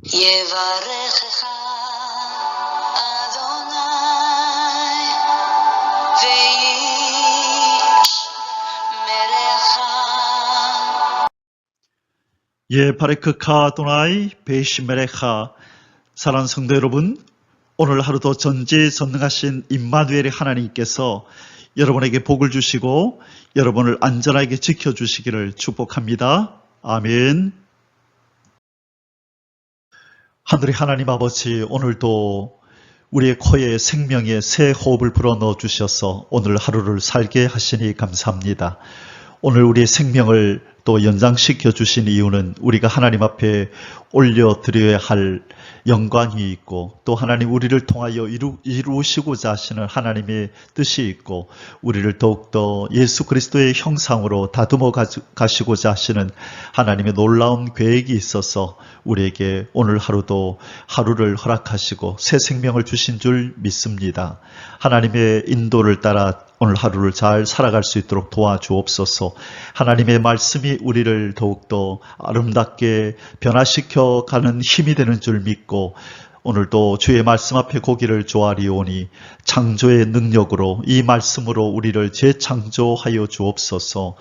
יברכך אדוני וישמרך. 바레크카 아도나이 베이시메레카. 사랑하는 성도 여러분, 오늘 하루도 전지전능하신 임마누엘의 하나님께서 여러분에게 복을 주시고 여러분을 안전하게 지켜주시기를 축복합니다. 아멘. 하늘의 하나님 아버지, 오늘도 우리의 코에 생명의 새 호흡을 불어넣어 주셔서 오늘 하루를 살게 하시니 감사합니다. 오늘 우리의 생명을 또 연장시켜 주신 이유는 우리가 하나님 앞에 올려드려야 할 영광이 있고, 또 하나님 우리를 통하여 이루시고자 하시는 하나님의 뜻이 있고, 우리를 더욱더 예수 그리스도의 형상으로 다듬어 가시고자 하시는 하나님의 놀라운 계획이 있어서 우리에게 오늘 하루도 하루를 허락하시고 새 생명을 주신 줄 믿습니다. 하나님의 인도를 따라 오늘 하루를 잘 살아갈 수 있도록 도와주옵소서. 하나님의 말씀이 우리를 더욱더 아름답게 변화시켜 가는 힘이 되는 줄 믿고, 오늘도 주의 말씀 앞에 고기를 조아리오니 창조의 능력으로 이 말씀으로 우리를 재창조하여 주옵소서.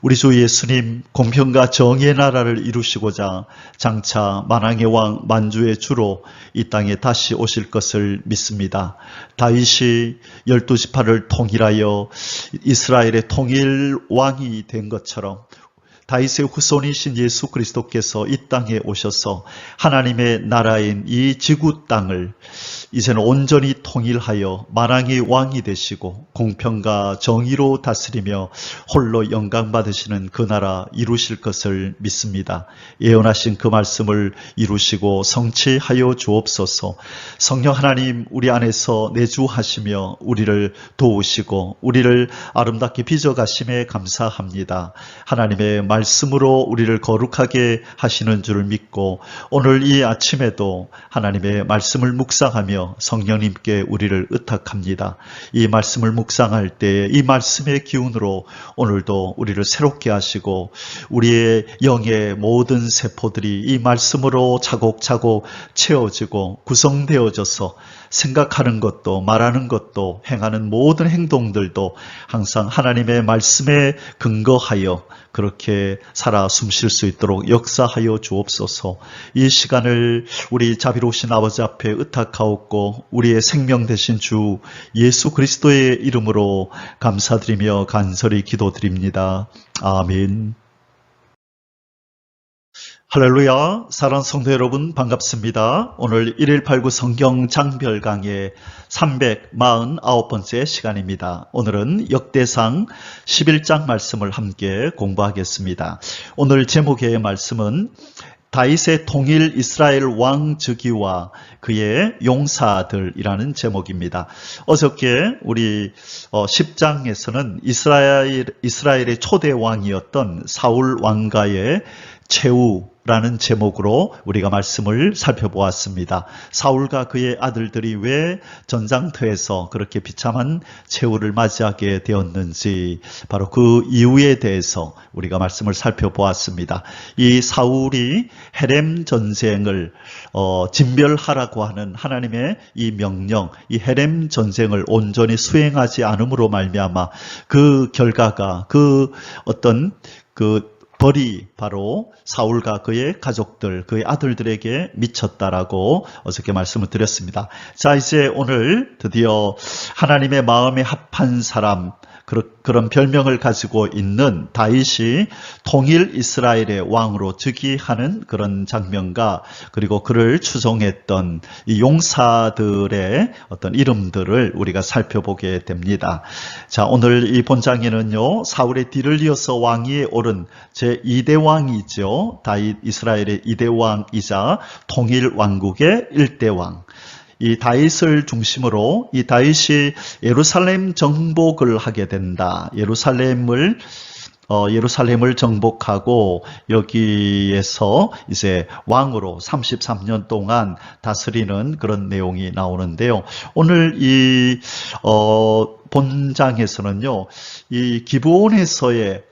우리 주 예수님 공평과 정의의 나라를 이루시고자 장차 만왕의 왕 만주의 주로 이 땅에 다시 오실 것을 믿습니다. 다윗이 12지파를 통일하여 이스라엘의 통일 왕이 된 것처럼 다윗의 후손이신 예수 그리스도께서 이 땅에 오셔서 하나님의 나라인 이 지구 땅을 이제는 온전히 통일하여 만왕의 왕이 되시고 공평과 정의로 다스리며 홀로 영광 받으시는 그 나라 이루실 것을 믿습니다. 예언하신 그 말씀을 이루시고 성취하여 주옵소서. 성령 하나님, 우리 안에서 내주하시며 우리를 도우시고 우리를 아름답게 빚어가심에 감사합니다. 하나님의 말씀으로 우리를 거룩하게 하시는 줄 믿고, 오늘 이 아침에도 하나님의 말씀을 묵상하며 성령님께 우리를 의탁합니다. 이 말씀을 묵상할 때 이 말씀의 기운으로 오늘도 우리를 새롭게 하시고 우리의 영의 모든 세포들이 이 말씀으로 차곡차곡 채워지고 구성되어져서 생각하는 것도 말하는 것도 행하는 모든 행동들도 항상 하나님의 말씀에 근거하여 그렇게 살아 숨쉴 수 있도록 역사하여 주옵소서. 이 시간을 우리 자비로우신 아버지 앞에 의탁하옵고 우리의 생명 되신 주 예수 그리스도의 이름으로 감사드리며 간절히 기도드립니다. 아멘. 할렐루야. 사랑하는 성도 여러분, 반갑습니다. 오늘 1189 성경 장별 강의 349번째 시간입니다. 오늘은 역대상 11장 말씀을 함께 공부하겠습니다. 오늘 제목의 말씀은 다윗의 통일 이스라엘 왕 즉위와 그의 용사들이라는 제목입니다. 어저께 우리 10장에서는 이스라엘의 초대 왕이었던 사울 왕가의 최후라는 제목으로 우리가 말씀을 살펴보았습니다. 사울과 그의 아들들이 왜 전장터에서 그렇게 비참한 최후를 맞이하게 되었는지, 바로 그 이유에 대해서 우리가 말씀을 살펴보았습니다. 이 사울이 헤렘 전쟁을 진멸하라고 하는 하나님의 이 명령, 이 헤렘 전쟁을 온전히 수행하지 않음으로 말미암아 그 결과가 그 어떤 벌이 바로 사울과 그의 가족들, 그의 아들들에게 미쳤다라고 어저께 말씀을 드렸습니다. 자, 이제 오늘 드디어 하나님의 마음에 합한 사람, 그런 별명을 가지고 있는 다윗이 통일 이스라엘의 왕으로 즉위하는 그런 장면과, 그리고 그를 추종했던 이 용사들의 어떤 이름들을 우리가 살펴보게 됩니다. 자, 오늘 이 본장에는요, 사울의 뒤를 이어서 왕위에 오른 제2대 왕이죠. 다윗 이스라엘의 2대 왕이자 통일 왕국의 1대 왕. 이 다윗을 중심으로 이 다윗이 예루살렘 정복을 하게 된다. 예루살렘을 정복하고 여기에서 이제 왕으로 33년 동안 다스리는 그런 내용이 나오는데요. 오늘 이 본장에서는요, 이 기브온에서의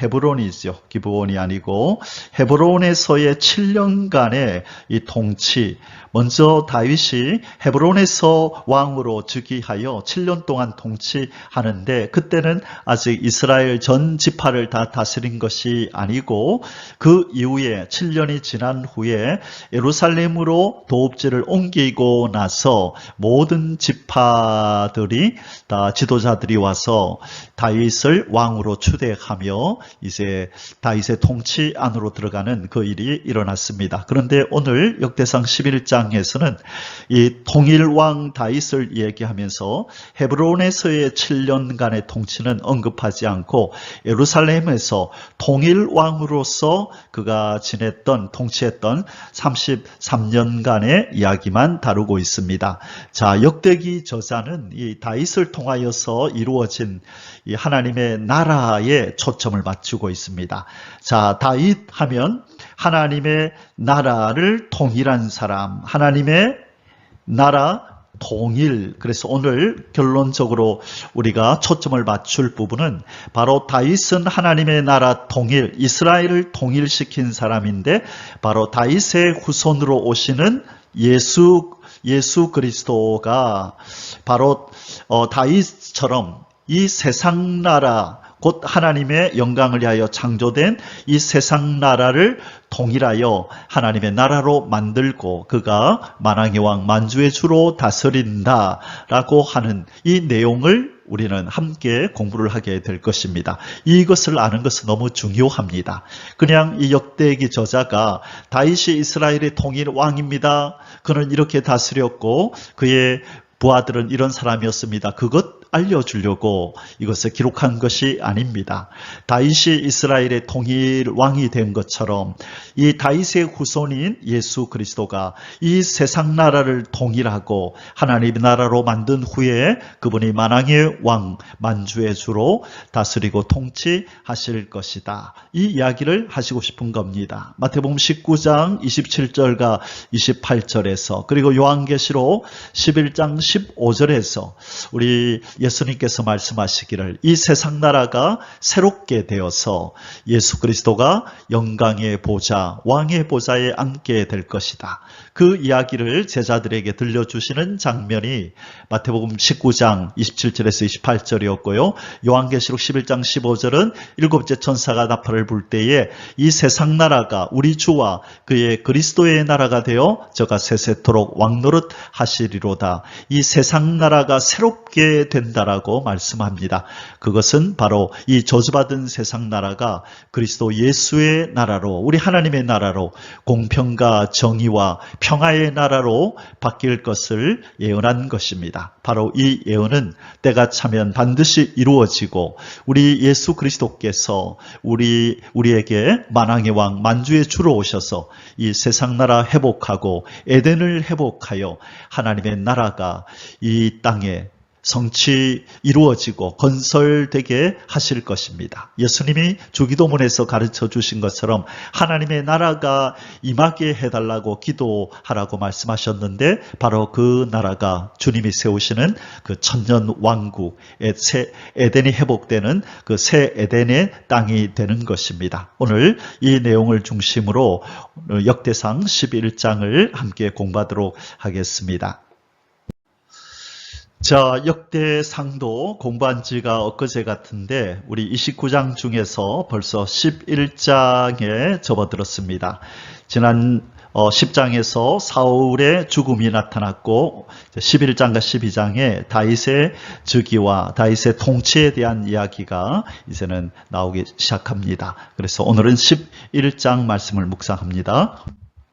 헤브론이죠. 기브온이 아니고 헤브론에서의 7년간의 이 통치. 먼저 다윗이 헤브론에서 왕으로 즉위하여 7년 동안 통치하는데, 그때는 아직 이스라엘 전 지파를 다 다스린 것이 아니고 그 이후에 7년이 지난 후에 예루살렘으로 도읍지를 옮기고 나서 모든 지파들이 다 지도자들이 와서 다윗을 왕으로 추대하며 이제 다윗의 통치 안으로 들어가는 그 일이 일어났습니다. 그런데 오늘 역대상 11장에서는 이 통일왕 다윗을 얘기하면서 헤브론에서의 7년간의 통치는 언급하지 않고 예루살렘에서 통일왕으로서 그가 통치했던 33년간의 이야기만 다루고 있습니다. 자, 역대기 저자는 이 다윗을 통하여서 이루어진 이 하나님의 나라에 초점을 맞추고 있습니다. 자, 다윗 하면 하나님의 나라를 통일한 사람, 하나님의 나라 통일. 그래서 오늘 결론적으로 우리가 초점을 맞출 부분은 바로 다윗은 하나님의 나라 통일, 이스라엘을 통일시킨 사람인데, 바로 다윗의 후손으로 오시는 예수 그리스도가 바로 다윗처럼 이 세상 나라, 곧 하나님의 영광을 위하여 창조된 이 세상 나라를 통일하여 하나님의 나라로 만들고 그가 만왕의 왕 만주의 주로 다스린다라고 하는 이 내용을 우리는 함께 공부를 하게 될 것입니다. 이것을 아는 것은 너무 중요합니다. 그냥 이 역대기 저자가 다윗이 이스라엘의 통일 왕입니다. 그는 이렇게 다스렸고 그의 부하들은 이런 사람이었습니다. 그것 알려주려고 이것을 기록한 것이 아닙니다. 다윗이 이스라엘의 통일 왕이 된 것처럼 이 다윗의 후손인 예수 그리스도가 이 세상 나라를 통일하고 하나님의 나라로 만든 후에 그분이 만왕의 왕 만주의 주로 다스리고 통치하실 것이다. 이 이야기를 하시고 싶은 겁니다. 마태복음 19장 27절과 28절에서 그리고 요한계시록 11장 15절에서 우리 예수님께서 말씀하시기를 이 세상 나라가 새롭게 되어서 예수 그리스도가 영광의 보좌, 왕의 보좌에 앉게 될 것이다. 그 이야기를 제자들에게 들려주시는 장면이 마태복음 19장 27절에서 28절이었고요. 요한계시록 11장 15절은 일곱째 천사가 나팔을 불 때에 이 세상 나라가 우리 주와 그의 그리스도의 나라가 되어 저가 세세토록 왕노릇 하시리로다. 이 세상 나라가 새롭게 된다라고 말씀합니다. 그것은 바로 이 저주받은 세상 나라가 그리스도 예수의 나라로, 우리 하나님의 나라로 공평과 정의와 평화의 나라로 바뀔 것을 예언한 것입니다. 바로 이 예언은 때가 차면 반드시 이루어지고 우리 예수 그리스도께서 우리에게 만왕의 왕 만주의 주로 오셔서 이 세상 나라 회복하고 에덴을 회복하여 하나님의 나라가 이 땅에 성취 이루어지고 건설되게 하실 것입니다. 예수님이 주기도문에서 가르쳐 주신 것처럼 하나님의 나라가 임하게 해달라고 기도하라고 말씀하셨는데 바로 그 나라가 주님이 세우시는 그 천년 왕국의 새 에덴이 회복되는 그 새 에덴의 땅이 되는 것입니다. 오늘 이 내용을 중심으로 역대상 11장을 함께 공부하도록 하겠습니다. 자, 역대상도 공부한 지가 엊그제 같은데 우리 29장 중에서 벌써 11장에 접어들었습니다. 지난 10장에서 사울의 죽음이 나타났고 11장과 12장에 다윗의 즉위와 다윗의 통치에 대한 이야기가 이제는 나오기 시작합니다. 그래서 오늘은 11장 말씀을 묵상합니다.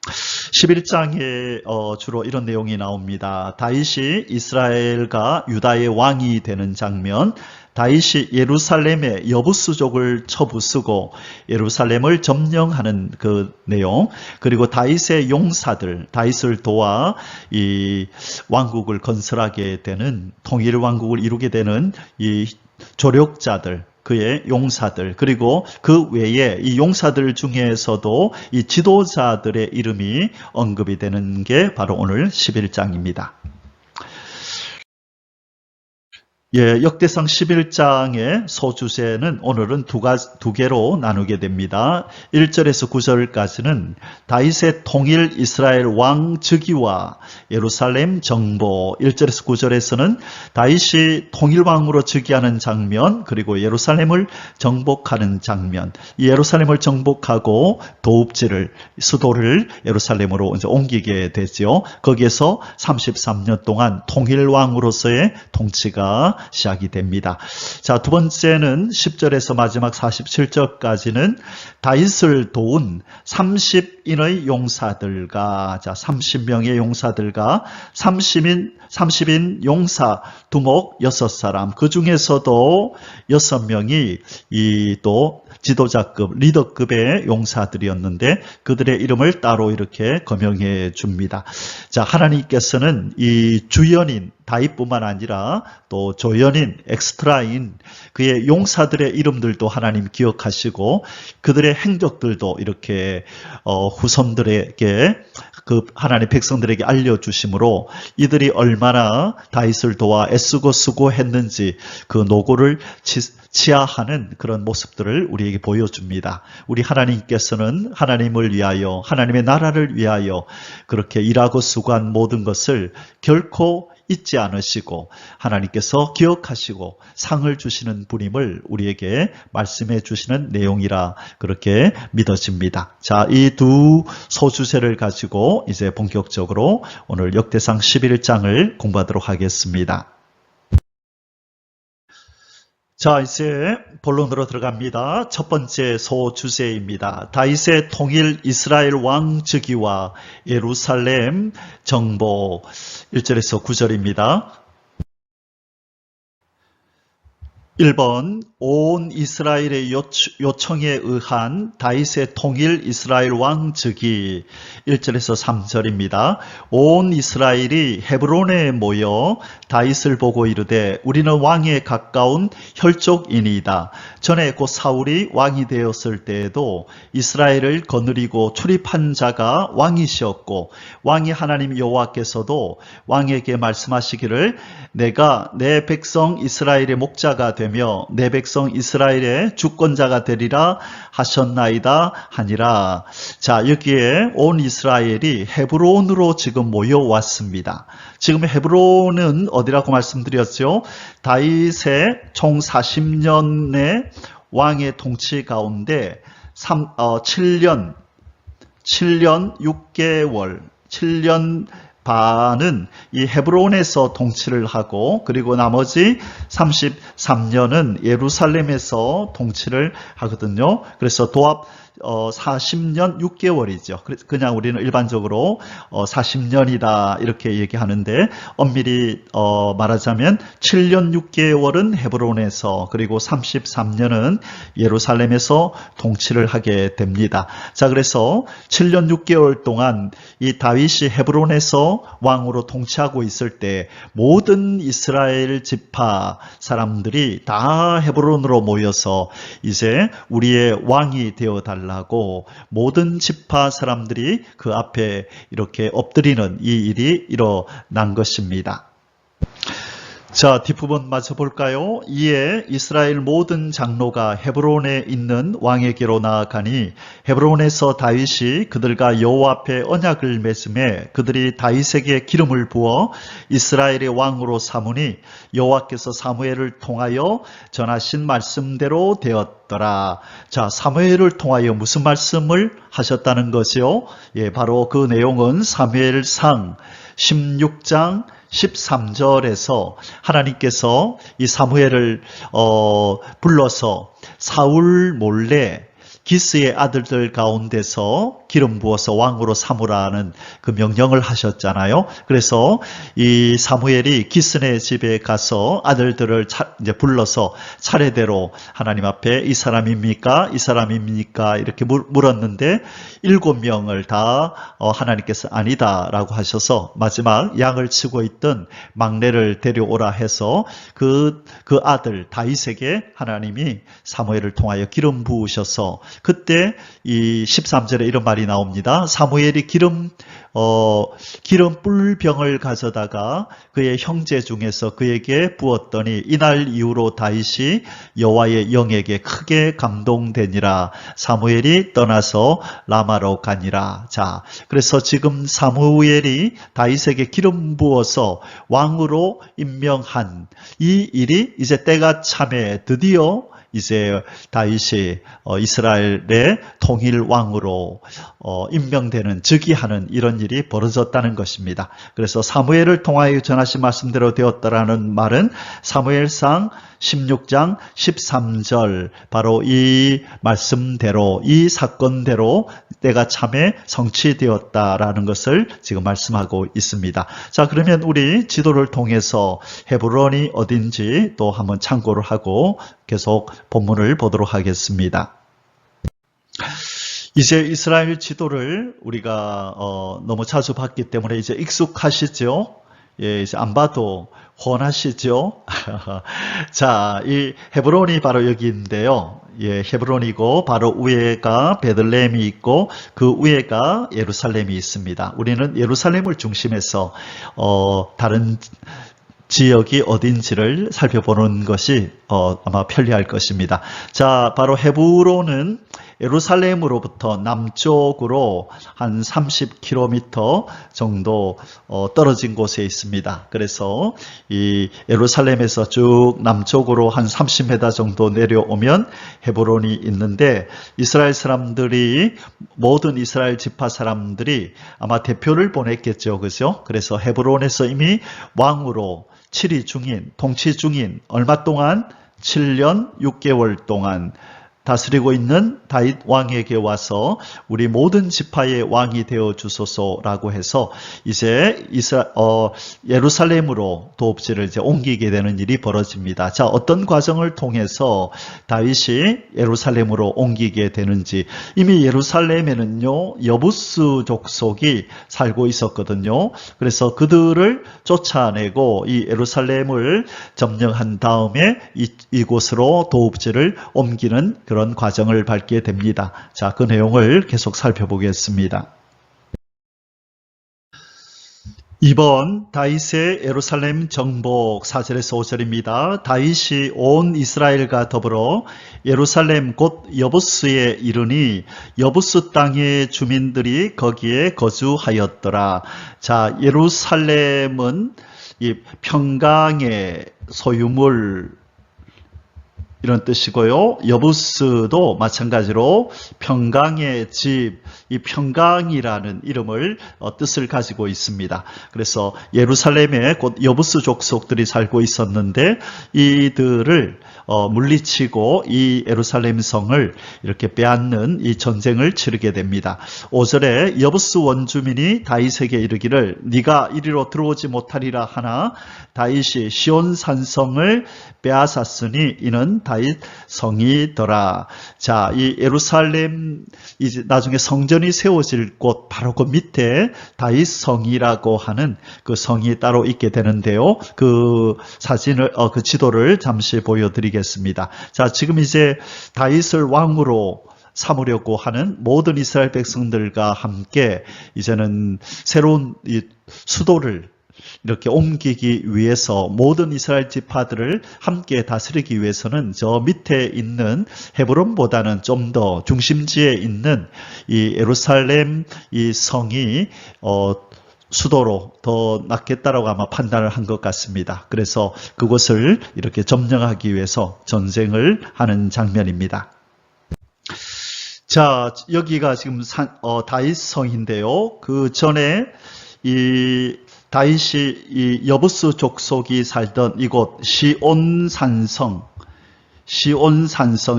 11장에 주로 이런 내용이 나옵니다. 다윗이 이스라엘과 유다의 왕이 되는 장면, 다윗이 예루살렘의 여부수족을 쳐부수고 예루살렘을 점령하는 그 내용, 그리고 다윗의 용사들, 다윗을 도와 이 왕국을 건설하게 되는, 통일 왕국을 이루게 되는 이 조력자들, 그의 용사들, 그리고 그 외에 이 용사들 중에서도 이 지도자들의 이름이 언급이 되는 게 바로 오늘 11장입니다. 예, 역대상 11장의 소주제는 오늘은 두 개로 나누게 됩니다. 1절에서 9절까지는 다윗의 통일 이스라엘 왕 즉위와 예루살렘 정보, 1절에서 9절에서는 다윗이 통일왕으로 즉위하는 장면, 그리고 예루살렘을 정복하는 장면, 예루살렘을 정복하고 수도를 예루살렘으로 이제 옮기게 되죠. 거기에서 33년 동안 통일왕으로서의 통치가 시작이 됩니다. 자, 두 번째는 10절에서 마지막 47절까지는 다윗을 도운 30인의 용사들과, 자, 30명의 용사들과 30인 용사 두목 6사람, 그 중에서도 6명이 또 지도자급, 리더급의 용사들이었는데 그들의 이름을 따로 이렇게 거명해 줍니다. 자, 하나님께서는 이 주연인 다윗뿐만 아니라 또 조연인, 엑스트라인 그의 용사들의 이름들도 하나님 기억하시고 그들의 행적들도 이렇게 후손들에게 그 하나님 백성들에게 알려주심으로 이들이 얼마나 다윗을 도와 애쓰고 수고했는지 그 노고를 치하하는 그런 모습들을 우리에게 보여줍니다. 우리 하나님께서는 하나님을 위하여, 하나님의 나라를 위하여 그렇게 일하고 수고한 모든 것을 결코 잊지 않으시고 하나님께서 기억하시고 상을 주시는 분임을 우리에게 말씀해 주시는 내용이라 그렇게 믿어집니다. 자, 이 두 소주제를 가지고 이제 본격적으로 오늘 역대상 11장을 공부하도록 하겠습니다. 자, 이제 본론으로 들어갑니다. 첫 번째 소주제입니다. 다윗의 통일 이스라엘 왕 즉위와 예루살렘 정복, 1절에서 9절입니다. 1번 온 이스라엘의 요청에 의한 다윗의 통일 이스라엘 왕 즉위, 1절에서 3절입니다. 온 이스라엘이 헤브론에 모여 다윗을 보고 이르되 우리는 왕에 가까운 혈족이니이다. 전에 곧 사울이 왕이 되었을 때에도 이스라엘을 거느리고 출입한 자가 왕이시었고 왕이 하나님 여호와께서도 왕에게 말씀하시기를 내가 내 백성 이스라엘의 목자가 되며 내 백성 이스라엘의 주권자가 되리라 하셨나이다 하니라. 자, 여기에 온 이스라엘이 헤브론으로 지금 모여왔습니다. 지금 헤브론은 어디라고 말씀드렸죠? 다윗의 총 40년의 왕의 통치 가운데 7년 6개월, 7년 반은 이 헤브론에서 통치를 하고 그리고 나머지 33년은 예루살렘에서 통치를 하거든요. 그래서 도합 40년 6개월이죠. 그냥 우리는 일반적으로 40년이다 이렇게 얘기하는데 엄밀히 말하자면 7년 6개월은 헤브론에서 그리고 33년은 예루살렘에서 통치를 하게 됩니다. 자, 그래서 7년 6개월 동안 이 다윗이 헤브론에서 왕으로 통치하고 있을 때 모든 이스라엘 지파 사람들이 다 헤브론으로 모여서 이제 우리의 왕이 되어 달라고 모든 지파 사람들이 그 앞에 이렇게 엎드리는 이 일이 일어난 것입니다. 자, 뒷부분 마저 볼까요? 이에 이스라엘 모든 장로가 헤브론에 있는 왕에게로 나아가니 헤브론에서 다윗이 그들과 여호와 앞에 언약을 맺음에 그들이 다윗에게 기름을 부어 이스라엘의 왕으로 삼으니 여호와께서 사무엘을 통하여 전하신 말씀대로 되었더라. 자, 사무엘을 통하여 무슨 말씀을 하셨다는 것이요? 예, 바로 그 내용은 사무엘상 16장 13절에서 하나님께서 이 사무엘을 불러서 사울 몰래 기스의 아들들 가운데서 기름 부어서 왕으로 삼으라는 그 명령을 하셨잖아요. 그래서 이 사무엘이 기스네 집에 가서 아들들을 이제 불러서 차례대로 하나님 앞에 이 사람입니까? 이 사람입니까? 이렇게 물었는데 7명을 다 하나님께서 아니다라고 하셔서 마지막 양을 치고 있던 막내를 데려오라 해서 그 아들 다윗에게 하나님이 사무엘을 통하여 기름 부으셔서 그때 이 13절에 이런 말이 말이 나옵니다. 사무엘이 기름 뿔병을 가져다가 그의 형제 중에서 그에게 부었더니 이날 이후로 다윗이 여호와의 영에게 크게 감동되니라. 사무엘이 떠나서 라마로 가니라. 자, 그래서 지금 사무엘이 다윗에게 기름 부어서 왕으로 임명한 이 일이 이제 때가 참에 드디어 이제 다윗이 이스라엘의 통일 왕으로 임명되는, 즉위하는 이런 일이 벌어졌다는 것입니다. 그래서 사무엘을 통하여 전하신 말씀대로 되었다라는 말은 사무엘상 16장 13절 바로 이 말씀대로, 이 사건대로 때가 참에 성취되었다라는 것을 지금 말씀하고 있습니다. 자, 그러면 우리 지도를 통해서 헤브론이 어딘지 또 한번 참고를 하고 계속 본문을 보도록 하겠습니다. 이제 이스라엘 지도를 우리가 너무 자주 봤기 때문에 이제 익숙하시죠? 예, 이제 안 봐도 훤하시죠? 자, 이 헤브론이 바로 여기인데요. 예, 헤브론이고 바로 위에가 베들레헴이 있고 그 위에가 예루살렘이 있습니다. 우리는 예루살렘을 중심해서 다른 지역이 어딘지를 살펴보는 것이 아마 편리할 것입니다. 자, 바로 헤브론은 예루살렘으로부터 남쪽으로 한 30km 정도 떨어진 곳에 있습니다. 그래서 이 예루살렘에서 쭉 남쪽으로 한 30m 정도 내려오면 헤브론이 있는데, 이스라엘 사람들이, 모든 이스라엘 지파 사람들이 아마 대표를 보냈겠죠. 그죠? 그래서 헤브론에서 이미 왕으로 통치 중인 얼마 동안 7년 6개월 동안 다스리고 있는 다윗 왕에게 와서 우리 모든 지파의 왕이 되어 주소서라고 해서 이제 예루살렘으로 도읍지를 이제 옮기게 되는 일이 벌어집니다. 자, 어떤 과정을 통해서 다윗이 예루살렘으로 옮기게 되는지, 이미 예루살렘에는요 여부스 족속이 살고 있었거든요. 그래서 그들을 쫓아내고 이 예루살렘을 점령한 다음에 이곳으로 도읍지를 옮기는 그런 과정을 밟게 됩니다. 자, 그 내용을 계속 살펴보겠습니다. 이번 다윗의 예루살렘 정복 4절에서 5절입니다. 다윗이 온 이스라엘과 더불어 예루살렘 곧 여부스에 이르니 여부스 땅의 주민들이 거기에 거주하였더라. 자, 예루살렘은 이 평강의 소유물 이런 뜻이고요. 여부스도 마찬가지로 평강의 집, 이 평강이라는 이름을 뜻을 가지고 있습니다. 그래서 예루살렘에 곧 여부스 족속들이 살고 있었는데 이들을 물리치고 이 예루살렘 성을 이렇게 빼앗는 이 전쟁을 치르게 됩니다. 5절에 여부스 원주민이 다윗에게 이르기를 네가 이리로 들어오지 못하리라 하나 다윗이 시온 산성을 빼앗았으니 이는 다윗 성이더라. 자, 이 예루살렘 이제 나중에 성전이 세워질 곳 바로 그 밑에 다윗 성이라고 하는 그 성이 따로 있게 되는데요. 그 사진을 그 지도를 잠시 보여드리겠습니다. 자, 지금 이제 다윗을 왕으로 삼으려고 하는 모든 이스라엘 백성들과 함께 이제는 새로운 이 수도를 이렇게 옮기기 위해서 모든 이스라엘 지파들을 함께 다스리기 위해서는 저 밑에 있는 헤브론보다는 좀 더 중심지에 있는 이 예루살렘 이 성이 수도로 더 낫겠다라고 아마 판단을 한 것 같습니다. 그래서 그것을 이렇게 점령하기 위해서 전쟁을 하는 장면입니다. 자, 여기가 지금 다윗 성인데요. 그 전에 이 다윗이 이 여부스 족속이 살던 이곳 시온산성,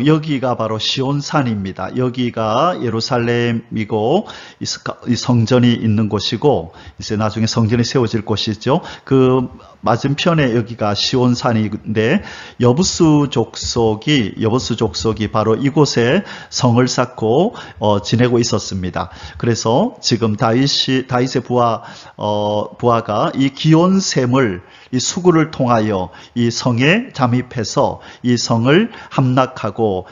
여기가 바로 시온산입니다. 여기가 예루살렘이고 이 성전이 있는 곳이고 이제 나중에 성전이 세워질 곳이죠. 그 맞은편에 여기가 시온산인데 여부수 족속이 바로 이곳에 성을 쌓고 지내고 있었습니다. 그래서 지금 다윗의 부하가 이 기온샘을 이 수구를 통하여 이 성에 잠입해서 이 성을 함락하고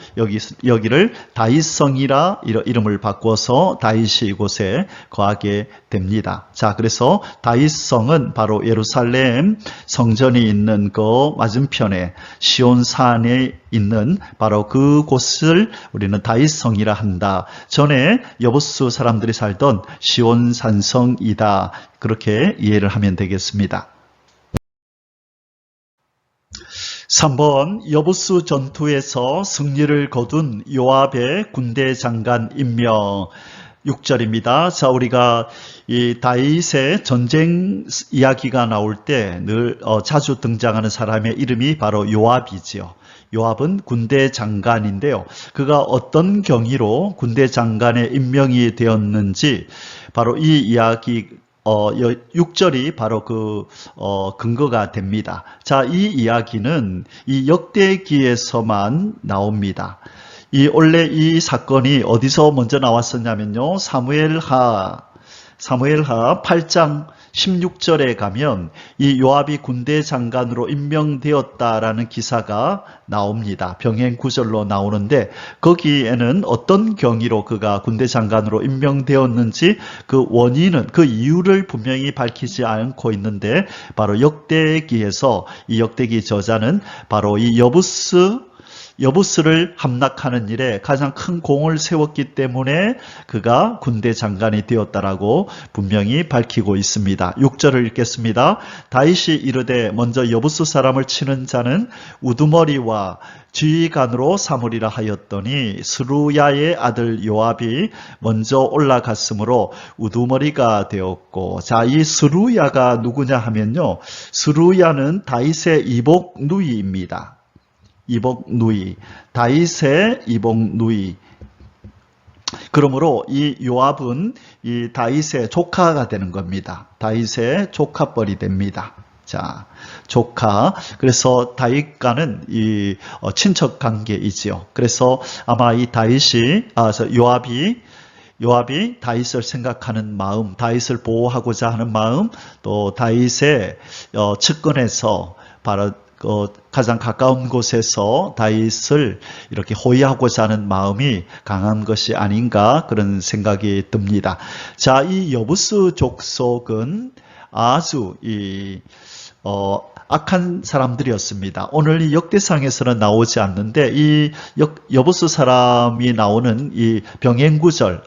여기를 다윗성이라 이름을 바꿔서 다윗이 이곳에 거하게 됩니다. 자, 그래서 다윗성은 바로 예루살렘 성전이 있는 그 맞은편에 시온산에 있는 바로 그곳을 우리는 다윗성이라 한다. 전에 여부수 사람들이 살던 시온산성이다. 그렇게 이해를 하면 되겠습니다. 3번 여부수 전투에서 승리를 거둔 요압의 군대 장관 임명. 6절입니다. 자, 우리가 이 다윗의 전쟁 이야기가 나올 때 늘 자주 등장하는 사람의 이름이 바로 요압이지요. 요압은 군대 장관인데요. 그가 어떤 경위로 군대 장관에 임명이 되었는지 바로 이 이야기 6절이 바로 그 근거가 됩니다. 자, 이 이야기는 이 역대기에서만 나옵니다. 원래 이 사건이 어디서 먼저 나왔었냐면요. 사무엘하 8장 16절에 가면 이 요압이 군대 장관으로 임명되었다라는 기사가 나옵니다. 병행 구절로 나오는데 거기에는 어떤 경위로 그가 군대 장관으로 임명되었는지 그 원인은 그 이유를 분명히 밝히지 않고 있는데 바로 역대기에서 이 역대기 저자는 바로 이 여부스를 함락하는 일에 가장 큰 공을 세웠기 때문에 그가 군대 장관이 되었다라고 분명히 밝히고 있습니다. 6절을 읽겠습니다. 다윗이 이르되 먼저 여부스 사람을 치는 자는 우두머리와 지휘관으로 삼으리라 하였더니 스루야의 아들 요압이 먼저 올라갔으므로 우두머리가 되었고, 자, 이 스루야가 누구냐 하면요, 스루야는 다윗의 이복 누이입니다. 다윗의 이복 누이. 그러므로 이 요압은 이 다윗의 조카가 되는 겁니다. 다윗의 조카뻘이 됩니다. 자, 조카. 그래서 다윗과는 이 친척 관계이지요. 그래서 아마 이 요압이 다윗을 생각하는 마음, 다윗을 보호하고자 하는 마음, 또 다윗의 측근에서 바로 가장 가까운 곳에서 다윗을 이렇게 호위하고자 하는 마음이 강한 것이 아닌가 그런 생각이 듭니다. 자, 이 여부스 족속은 아주 악한 사람들이었습니다. 오늘 이 역대상에서는 나오지 않는데 이 여부스 사람이 나오는 이 병행구절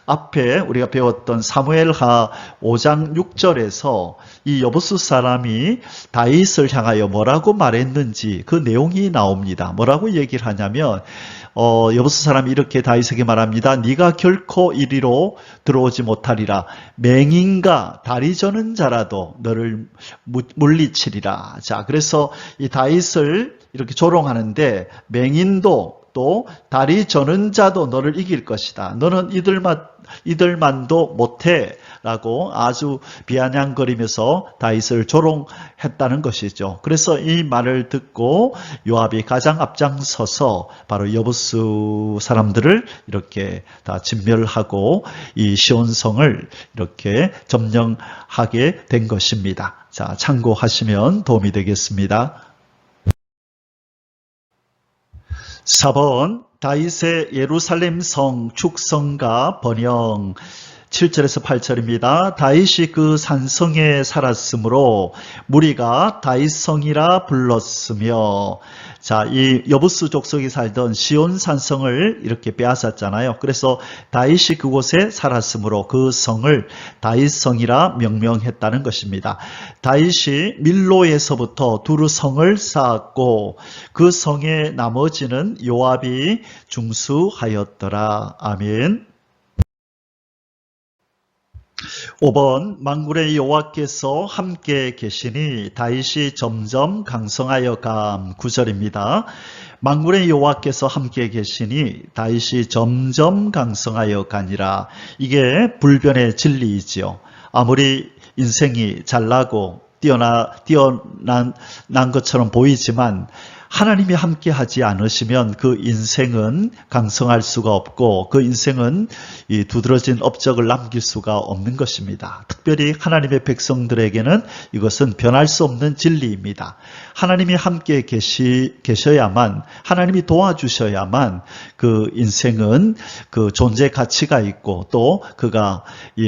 앞에 우리가 배웠던 사무엘하 5장 6절에서 이 여부스 사람이 다윗을 향하여 뭐라고 말했는지 그 내용이 나옵니다. 뭐라고 얘기를 하냐면 여부스 사람이 이렇게 다윗에게 말합니다. 네가 결코 이리로 들어오지 못하리라. 맹인과 다리 저는 자라도 너를 물리치리라. 자, 그래서 이 다윗을 이렇게 조롱하는데 맹인도 또 다리 저는 자도 너를 이길 것이다. 너는 이들만도 못해 라고 아주 비아냥거리면서 다윗을 조롱했다는 것이죠. 그래서 이 말을 듣고 요압이 가장 앞장서서 바로 여부스 사람들을 이렇게 다 진멸하고 이 시온성을 이렇게 점령하게 된 것입니다. 자, 참고하시면 도움이 되겠습니다. 4번 다윗의 예루살렘 성 축성과 번영. 7절에서 8절입니다. 다윗이 그 산성에 살았으므로 무리가 다윗성이라 불렀으며, 자, 이 여부스 족속이 살던 시온 산성을 이렇게 빼앗았잖아요. 그래서 다윗이 그곳에 살았으므로 그 성을 다윗성이라 명명했다는 것입니다. 다윗이 밀로에서부터 두루 성을 쌓았고 그 성의 나머지는 요압이 중수하였더라. 아멘. 5번 만군의 여호와께서 함께 계시니 다윗이 점점 강성하여 감. 9절입니다. 만군의 여호와께서 함께 계시니 다윗이 점점 강성하여 가니라. 이게 불변의 진리이지요. 아무리 인생이 잘나고 뛰어난 것처럼 보이지만 하나님이 함께 하지 않으시면 그 인생은 강성할 수가 없고 그 인생은 이 두드러진 업적을 남길 수가 없는 것입니다. 특별히 하나님의 백성들에게는 이것은 변할 수 없는 진리입니다. 하나님이 함께 계셔야만, 하나님이 도와주셔야만 그 인생은 그 존재 가치가 있고 또 그가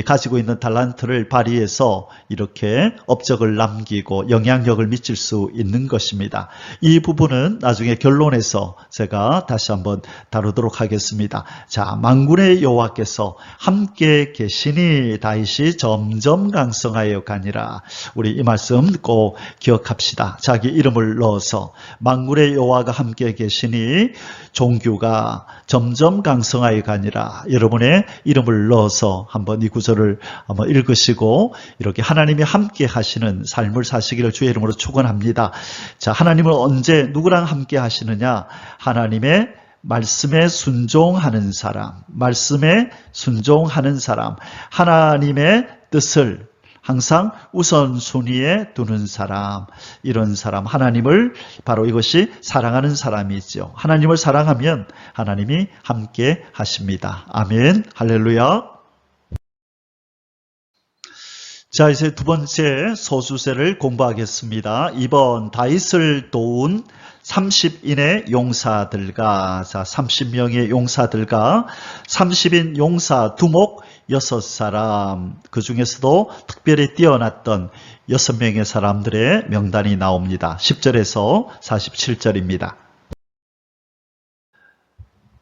가지고 있는 달란트를 발휘해서 이렇게 업적을 남기고 영향력을 미칠 수 있는 것입니다. 이 부분은 나중에 결론에서 제가 다시 한번 다루도록 하겠습니다. 자, 만군의 여호와께서 함께 계시니 다윗이 점점 강성하여 가니라. 우리 이 말씀 꼭 기억합시다. 자기 이름을 넣어서 만군의 여호와가 함께 계시니 종규가 점점 강성하여 가니라. 여러분의 이름을 넣어서 한번 이 구절을 한번 읽으시고 이렇게 하나님이 함께 하시는 삶을 사시기를 주의 이름으로 축원합니다. 자, 하나님은 언제 누구랑 함께 하시느냐? 하나님의 말씀에 순종하는 사람, 말씀에 순종하는 사람, 하나님의 뜻을 항상 우선순위에 두는 사람, 이런 사람, 하나님을 바로 이것이 사랑하는 사람이죠. 하나님을 사랑하면 하나님이 함께 하십니다. 아멘, 할렐루야. 자, 이제 두 번째 소수세를 공부하겠습니다. 2번 다윗을 도운 30인의 용사들과, 자, 30명의 용사들과 30인 용사 두목 6사람, 그 중에서도 특별히 뛰어났던 6명의 사람들의 명단이 나옵니다. 10절에서 47절입니다.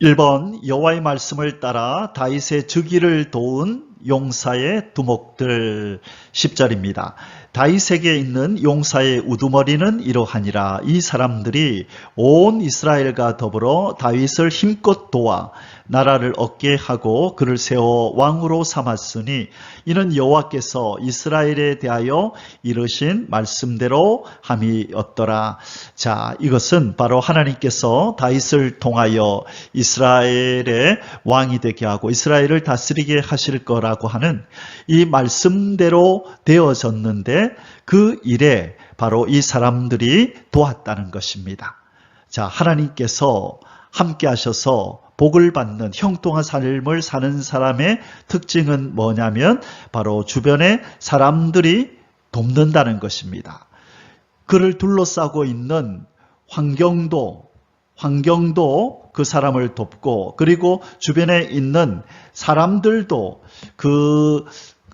1번 여호와의 말씀을 따라 다윗의 즉위를 도운 용사의 두목들. 10절입니다. 다윗에게 있는 용사의 우두머리는 이러하니라. 이 사람들이 온 이스라엘과 더불어 다윗을 힘껏 도와 나라를 얻게 하고 그를 세워 왕으로 삼았으니 이는 여호와께서 이스라엘에 대하여 이르신 말씀대로 함이었더라. 자, 이것은 바로 하나님께서 다윗을 통하여 이스라엘의 왕이 되게 하고 이스라엘을 다스리게 하실 거라고 하는 이 말씀대로 되어졌는데 그 일에 바로 이 사람들이 도왔다는 것입니다. 자, 하나님께서 함께 하셔서 복을 받는 형통한 삶을 사는 사람의 특징은 뭐냐면 바로 주변의 사람들이 돕는다는 것입니다. 그를 둘러싸고 있는 환경도 그 사람을 돕고 그리고 주변에 있는 사람들도 그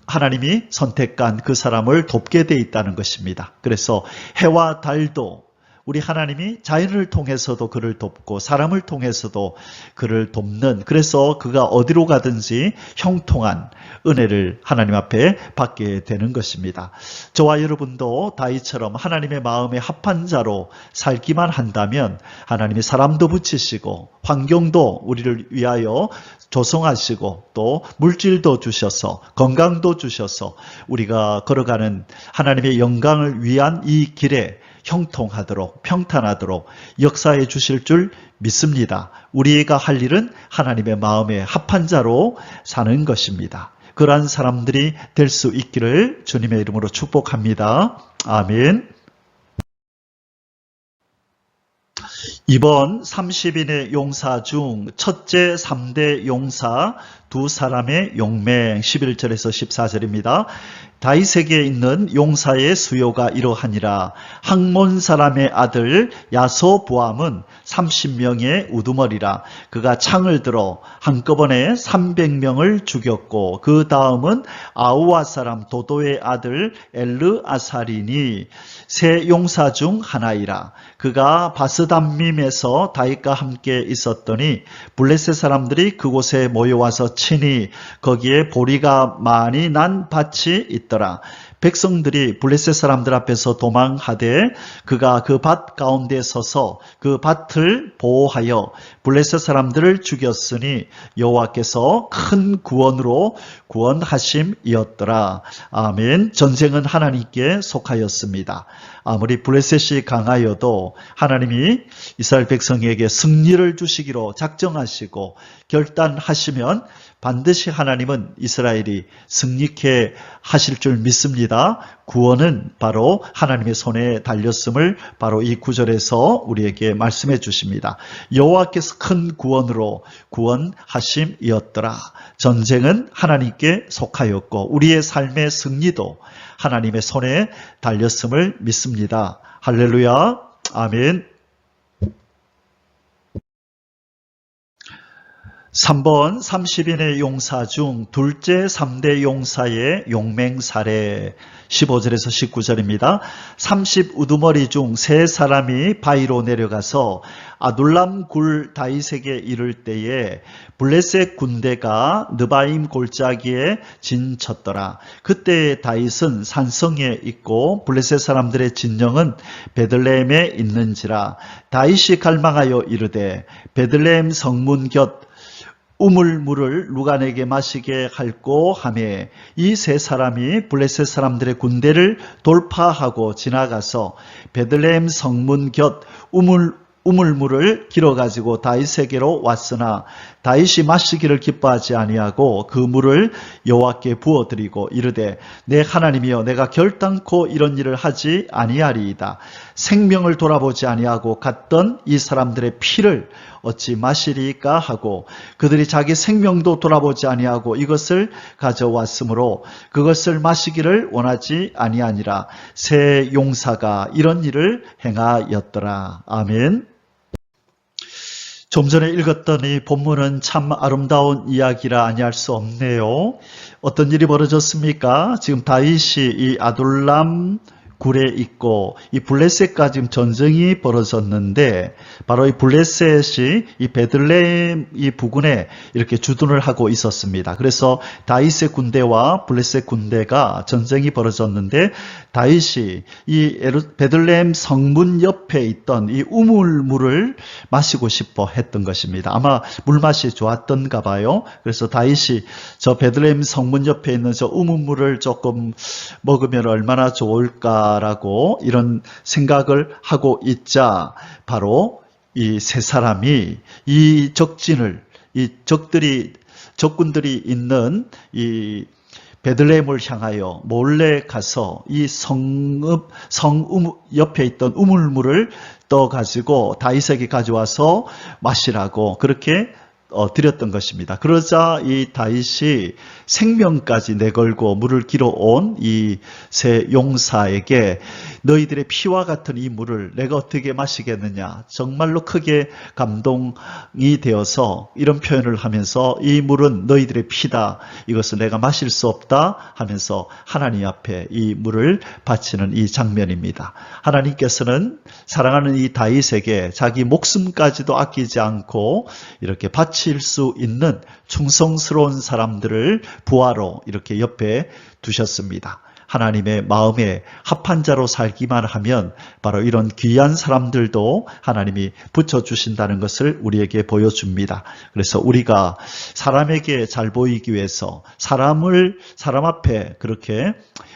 하나님이 선택한 그 사람을 돕게 돼 있다는 것입니다. 그래서 해와 달도 우리 하나님이 자연을 통해서도 그를 돕고 사람을 통해서도 그를 돕는, 그래서 그가 어디로 가든지 형통한 은혜를 하나님 앞에 받게 되는 것입니다. 저와 여러분도 다윗처럼 하나님의 마음에 합한 자로 살기만 한다면 하나님이 사람도 붙이시고 환경도 우리를 위하여 조성하시고 또 물질도 주셔서 건강도 주셔서 우리가 걸어가는 하나님의 영광을 위한 이 길에 형통하도록 평탄하도록 역사해 주실 줄 믿습니다. 우리가 할 일은 하나님의 마음에 합한 자로 사는 것입니다. 그러한 사람들이 될 수 있기를 주님의 이름으로 축복합니다. 아멘. 2번 30인의 용사 중 첫째 3대 용사 두 사람의 용맹. 11절에서 14절입니다. 다윗에게 있는 용사의 수요가 이러하니라. 학몬 사람의 아들 야소보암은 30명의 우두머리라. 그가 창을 들어 한꺼번에 300명을 죽였고 그 다음은 아우아 사람 도도의 아들 엘르아살이니 세 용사 중 하나이라. 그가 바스담밈에서 다윗과 함께 있었더니 블레셋 사람들이 그곳에 모여와서 치니 거기에 보리가 많이 난 밭이 있더라. 백성들이 블레셋 사람들 앞에서 도망하되 그가 그 밭 가운데 서서 그 밭을 보호하여 블레셋 사람들을 죽였으니 여호와께서 큰 구원으로 구원하심이었더라. 아멘. 전쟁은 하나님께 속하였습니다. 아무리 블레셋이 강하여도 하나님이 이스라엘 백성에게 승리를 주시기로 작정하시고 결단하시면 반드시 하나님은 이스라엘이 승리케 하실 줄 믿습니다. 구원은 바로 하나님의 손에 달렸음을 바로 이 구절에서 우리에게 말씀해 주십니다. 여호와께서 큰 구원으로 구원하심이었더라. 전쟁은 하나님께 속하였고 우리의 삶의 승리도 하나님의 손에 달렸음을 믿습니다. 할렐루야. 아멘. 3번 30인의 용사 중 둘째 3대 용사의 용맹 사례 15절에서 19절입니다. 30 우두머리 중 세 사람이 바위로 내려가서 아둘람 굴 다윗에게 이를 때에 블레셋 군대가 느바임 골짜기에 진쳤더라. 그때 다윗은 산성에 있고 블레셋 사람들의 진영은 베들레헴에 있는지라. 다윗이 갈망하여 이르되 베들레헴 성문 곁 우물물을 누가 내게 마시게 할꼬 하매 이 세 사람이 블레셋 사람들의 군대를 돌파하고 지나가서 베들레헴 성문 곁 우물물을 길어가지고 다윗에게로 왔으나 다윗이 마시기를 기뻐하지 아니하고 그 물을 여호와께 부어드리고 이르되 내 하나님이여 내가 결단코 이런 일을 하지 아니하리이다. 생명을 돌아보지 아니하고 갔던 이 사람들의 피를 어찌 마시리까 하고 그들이 자기 생명도 돌아보지 아니하고 이것을 가져왔으므로 그것을 마시기를 원하지 아니하니라. 새 용사가 이런 일을 행하였더라. 아멘. 좀 전에 읽었던 이 본문은 참 아름다운 이야기라 아니할 수 없네요. 어떤 일이 벌어졌습니까? 지금 다윗이 이 아둘람 굴에 있고 이 블레셋과 지금 전쟁이 벌어졌는데 바로 이 블레셋이 이 베들레헴 이 부근에 이렇게 주둔을 하고 있었습니다. 그래서 다윗의 군대와 블레셋 군대가 전쟁이 벌어졌는데 다윗이 이 베들레헴 성문 옆에 있던 이 우물물을 마시고 싶어 했던 것입니다. 아마 물맛이 좋았던가 봐요. 그래서 다윗이 저 베들레헴 성문 옆에 있는 저 우물물을 조금 먹으면 얼마나 좋을까 라고 이런 생각을 하고 있자 바로 이 세 사람이 이 적진을 이 적군들이 있는 이 베들레헴을 향하여 몰래 가서 이 성 옆에 있던 우물물을 떠 가지고 다윗에게 가져와서 마시라고 그렇게 드렸던 것입니다. 그러자 이 다윗이 생명까지 내걸고 물을 길어온 이 세 용사에게 너희들의 피와 같은 이 물을 내가 어떻게 마시겠느냐 정말로 크게 감동이 되어서 이런 표현을 하면서 이 물은 너희들의 피다 이것을 내가 마실 수 없다 하면서 하나님 앞에 이 물을 바치는 이 장면입니다. 하나님께서는 사랑하는 이 다윗에게 자기 목숨까지도 아끼지 않고 이렇게 바칠 수 있는 충성스러운 사람들을 부하로 이렇게 옆에 두셨습니다. 하나님의 마음에 합한 자로 살기만 하면 바로 이런 귀한 사람들도 하나님이 붙여주신다는 것을 우리에게 보여줍니다. 그래서 우리가 사람에게 잘 보이기 위해서 사람 앞에 그렇게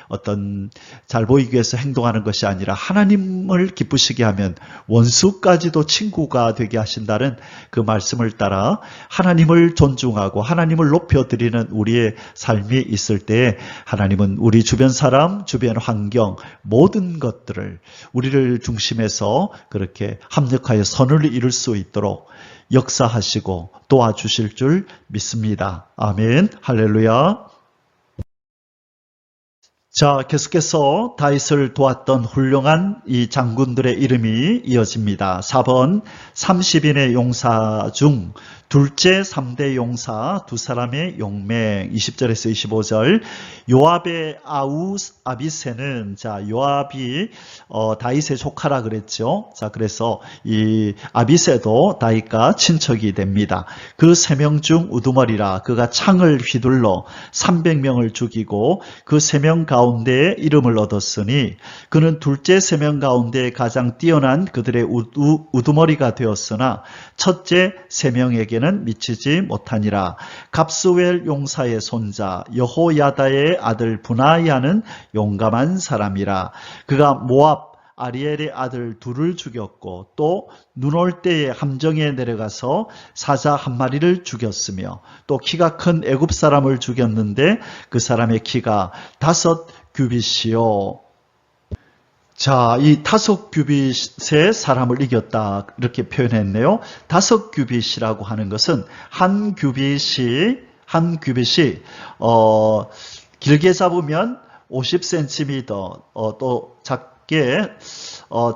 어떤 잘 보이기 위해서 행동하는 것이 아니라 하나님을 기쁘시게 하면 원수까지도 친구가 되게 하신다는 그 말씀을 따라 하나님을 존중하고 하나님을 높여드리는 우리의 삶이 있을 때 하나님은 우리 주변 사람, 주변 환경 모든 것들을 우리를 중심해서 그렇게 합력하여 선을 이룰 수 있도록 역사하시고 도와주실 줄 믿습니다. 아멘. 할렐루야. 자, 계속해서 다윗을 도왔던 훌륭한 이 장군들의 이름이 이어집니다. 4번 30인의 용사 중 둘째 3대 용사 두 사람의 용맹 20절에서 25절 요압의 아우 아비새는 자 요압이 다윗의 조카라 그랬죠. 자 그래서 이 아비새도 다윗과 친척이 됩니다. 그 3명 중 우두머리라 그가 창을 휘둘러 300명을 죽이고 그 3명 가운데에 이름을 얻었으니 그는 둘째 3명 가운데 가장 뛰어난 그들의 우두머리가 되었으나 첫째 3명에게는 미치지 못하니라. 갑스웰 용사의 손자 여호야다의 아들 브나야는 용감한 사람이라. 그가 모압 아리엘의 아들 둘을 죽였고 또 눈 올 때에 함정에 내려가서 사자 한 마리를 죽였으며 또 키가 큰 애굽 사람을 죽였는데 그 사람의 키가 5규빗이요. 자, 이 5규빗의 사람을 이겼다 이렇게 표현했네요. 5규빗이라고 하는 것은 한 규빗이 길게 잡으면 50cm, 또 작게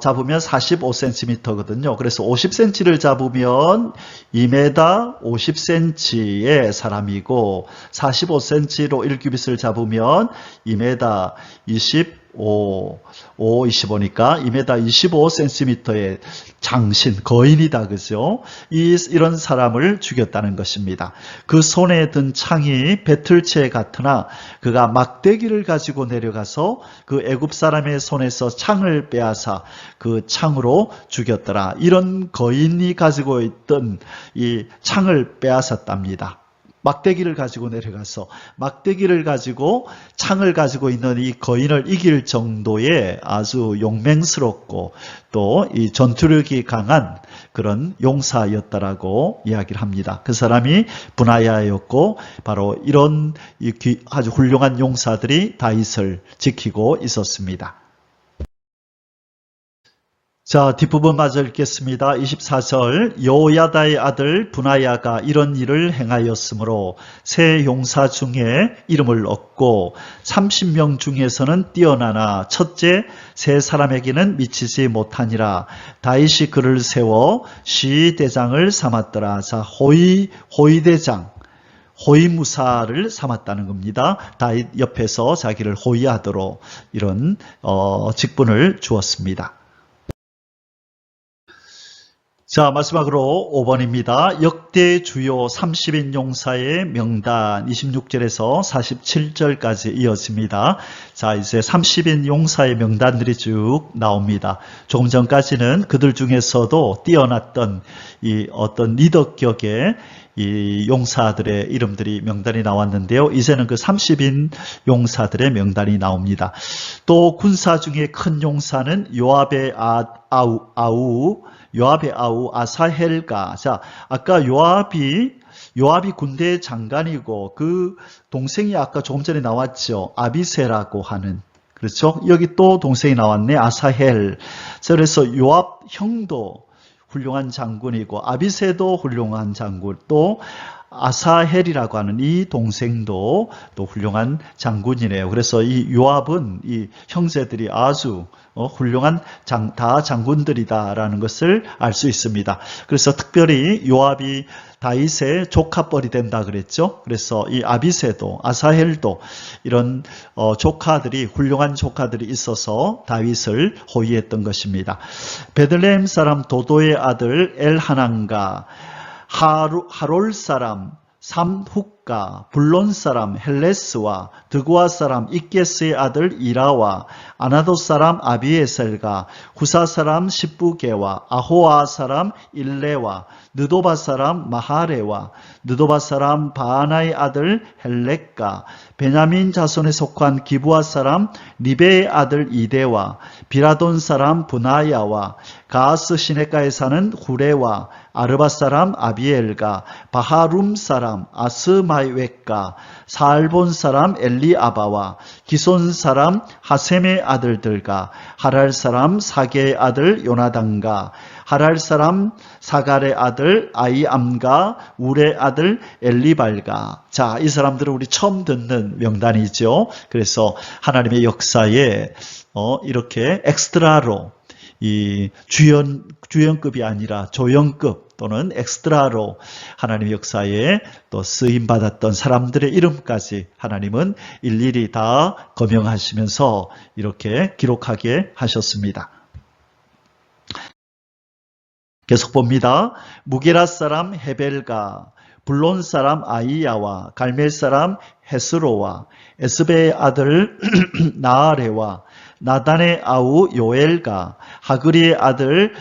잡으면 45cm거든요. 그래서 50cm를 잡으면 2m 50cm의 사람이고 45cm로 1규빗을 잡으면 2m 25니까 2m 25cm의 장신, 거인이다. 그죠? 이런 사람을 죽였다는 것입니다. 그 손에 든 창이 배틀채 같으나 그가 막대기를 가지고 내려가서 그 애굽 사람의 손에서 창을 빼앗아 그 창으로 죽였더라. 이런 거인이 가지고 있던 이 창을 빼앗았답니다. 막대기를 가지고 내려가서 막대기를 가지고 창을 가지고 있는 이 거인을 이길 정도의 아주 용맹스럽고 또 이 전투력이 강한 그런 용사였다라고 이야기를 합니다. 그 사람이 브나야였고 바로 이런 아주 훌륭한 용사들이 다윗을 지키고 있었습니다. 자, 뒷부분 마저 읽겠습니다. 24절 여호야다의 아들 브나야가 이런 일을 행하였으므로 세 용사 중에 이름을 얻고 30명 중에서는 뛰어나나 첫째 세 사람에게는 미치지 못하니라. 다윗이 그를 세워 시대장을 삼았더라. 자, 호위대장, 호위무사를 삼았다는 겁니다. 다윗 옆에서 자기를 호위하도록 이런 직분을 주었습니다. 자, 마지막으로 5번입니다. 역대 주요 30인 용사의 명단 26절에서 47절까지 이어집니다. 자, 이제 30인 용사의 명단들이 쭉 나옵니다. 조금 전까지는 그들 중에서도 뛰어났던 이 어떤 리더격의 이 용사들의 이름들이 명단이 나왔는데요. 이제는 그 30인 용사들의 명단이 나옵니다. 또 군사 중에 큰 용사는 요압의 아우 아사헬가. 자, 아까 요압이 군대 장관이고 그 동생이 아까 조금 전에 나왔죠. 아비세라고 하는. 그렇죠? 여기 또 동생이 나왔네. 아사헬. 그래서 요압 형도 훌륭한 장군이고 아비세도 훌륭한 장군, 또 아사헬이라고 하는 이 동생도 또 훌륭한 장군이네요. 그래서 이 요압은 이 형제들이 아주 훌륭한 다 장군들이다라는 것을 알 수 있습니다. 그래서 특별히 요압이 다윗의 조카뻘이 된다 그랬죠. 그래서 이 아비세도 아사헬도 이런 조카들이 훌륭한 조카들이 있어서 다윗을 호위했던 것입니다. 베들레헴 사람 도도의 아들 엘하난과 하롤 사람 삼훅과 불론 사람 헬레스와 드고아 사람 이게스의 아들 이라와 아나도 사람 아비에셀과 후사 사람 십부게와 아호아 사람 일레와 느도바 사람 마하레와 느도바 사람 바하나의 아들 헬렉과 베냐민 자손에 속한 기브아 사람 리베의 아들 이데와 비라돈 사람 브나야와 가스 시내가에 사는 후레와 아르바 사람 아비엘과 바하룸 사람 아스마이웨과 살본 사람 엘리아바와 기손 사람 하셈의 아들들과 하랄 사람 사게의 아들 요나단과 하랄 사람 사갈의 아들 아이암과 울의 아들 엘리발가. 자, 이 사람들은 우리 처음 듣는 명단이죠. 그래서 하나님의 역사에 이렇게 엑스트라로 이 주연급이 아니라 조연급 또는 엑스트라로 하나님의 역사에 또 쓰임받았던 사람들의 이름까지 하나님은 일일이 다 거명하시면서 이렇게 기록하게 하셨습니다. 계속 봅니다. 무게라 사람 헤벨과 불론 사람 아이야와 갈멜 사람 헤스로와 에스베의 아들 나아레와 나단의 아우 요엘과 하그리의 아들